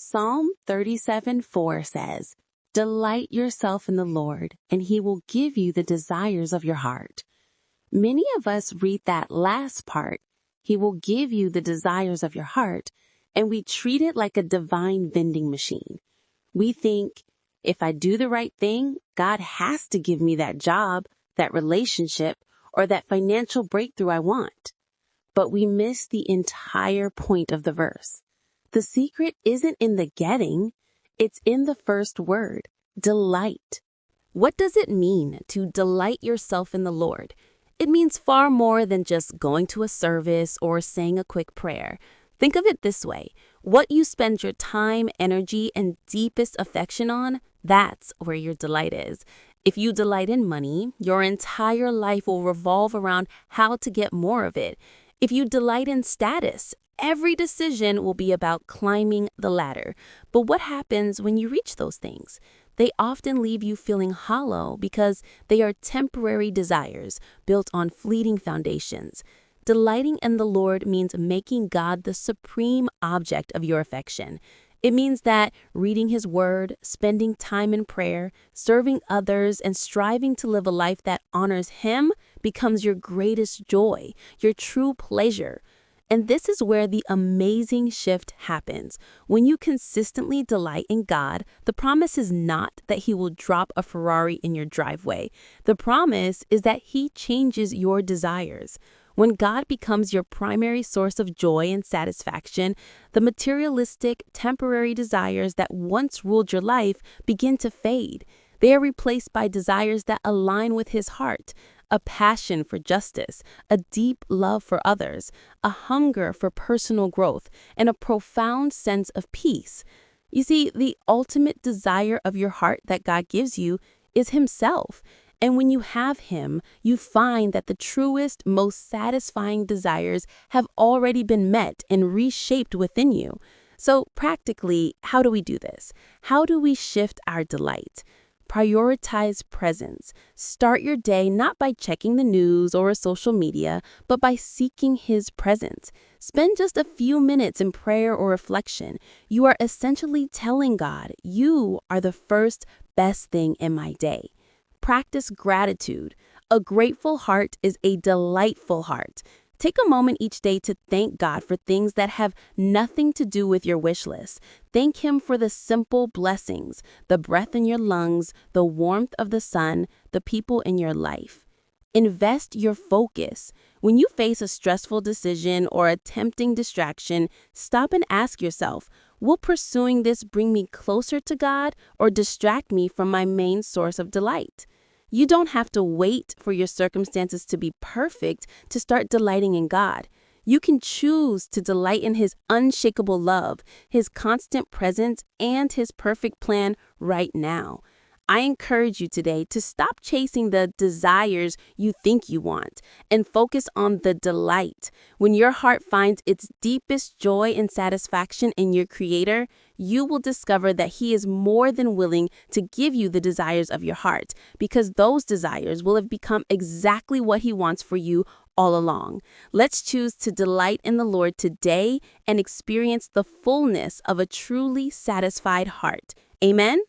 Psalm 37:4 says, "Delight yourself in the Lord, and he will give you the desires of your heart." Many of us read that last part, "He will give you the desires of your heart," and we treat it like a divine vending machine. We think, if I do the right thing, God has to give me that job, that relationship, or that financial breakthrough I want. But we miss the entire point of the verse. The secret isn't in the getting, it's in the first word, delight. What does it mean to delight yourself in the Lord? It means far more than just going to a service or saying a quick prayer. Think of it this way. What you spend your time, energy, and deepest affection on, that's where your delight is. If you delight in money, your entire life will revolve around how to get more of it. If you delight in status, every decision will be about climbing the ladder. But what happens when you reach those things? They often leave you feeling hollow because they are temporary desires built on fleeting foundations. Delighting in the Lord means making God the supreme object of your affection. It means that reading His Word, spending time in prayer, serving others, and striving to live a life that honors Him becomes your greatest joy, your true pleasure. And this is where the amazing shift happens. When you consistently delight in God, the promise is not that He will drop a Ferrari in your driveway. The promise is that He changes your desires. When God becomes your primary source of joy and satisfaction, the materialistic, temporary desires that once ruled your life begin to fade. They are replaced by desires that align with His heart, a passion for justice, a deep love for others, a hunger for personal growth, and a profound sense of peace. You see, the ultimate desire of your heart that God gives you is Himself. And when you have Him, you find that the truest, most satisfying desires have already been met and reshaped within you. So practically, how do we do this? How do we shift our delight? Prioritize presence. Start your day not by checking the news or social media, but by seeking His presence. Spend just a few minutes in prayer or reflection. You are essentially telling God, "You are the first best thing in my day." Practice gratitude. A grateful heart is a delightful heart. Take a moment each day to thank God for things that have nothing to do with your wish list. Thank Him for the simple blessings, the breath in your lungs, the warmth of the sun, the people in your life. Invest your focus. When you face a stressful decision or a tempting distraction, stop and ask yourself, will pursuing this bring me closer to God or distract me from my main source of delight? You don't have to wait for your circumstances to be perfect to start delighting in God. You can choose to delight in His unshakable love, His constant presence, and His perfect plan right now. I encourage you today to stop chasing the desires you think you want and focus on the delight. When your heart finds its deepest joy and satisfaction in your Creator, you will discover that He is more than willing to give you the desires of your heart, because those desires will have become exactly what He wants for you all along. Let's choose to delight in the Lord today and experience the fullness of a truly satisfied heart. Amen.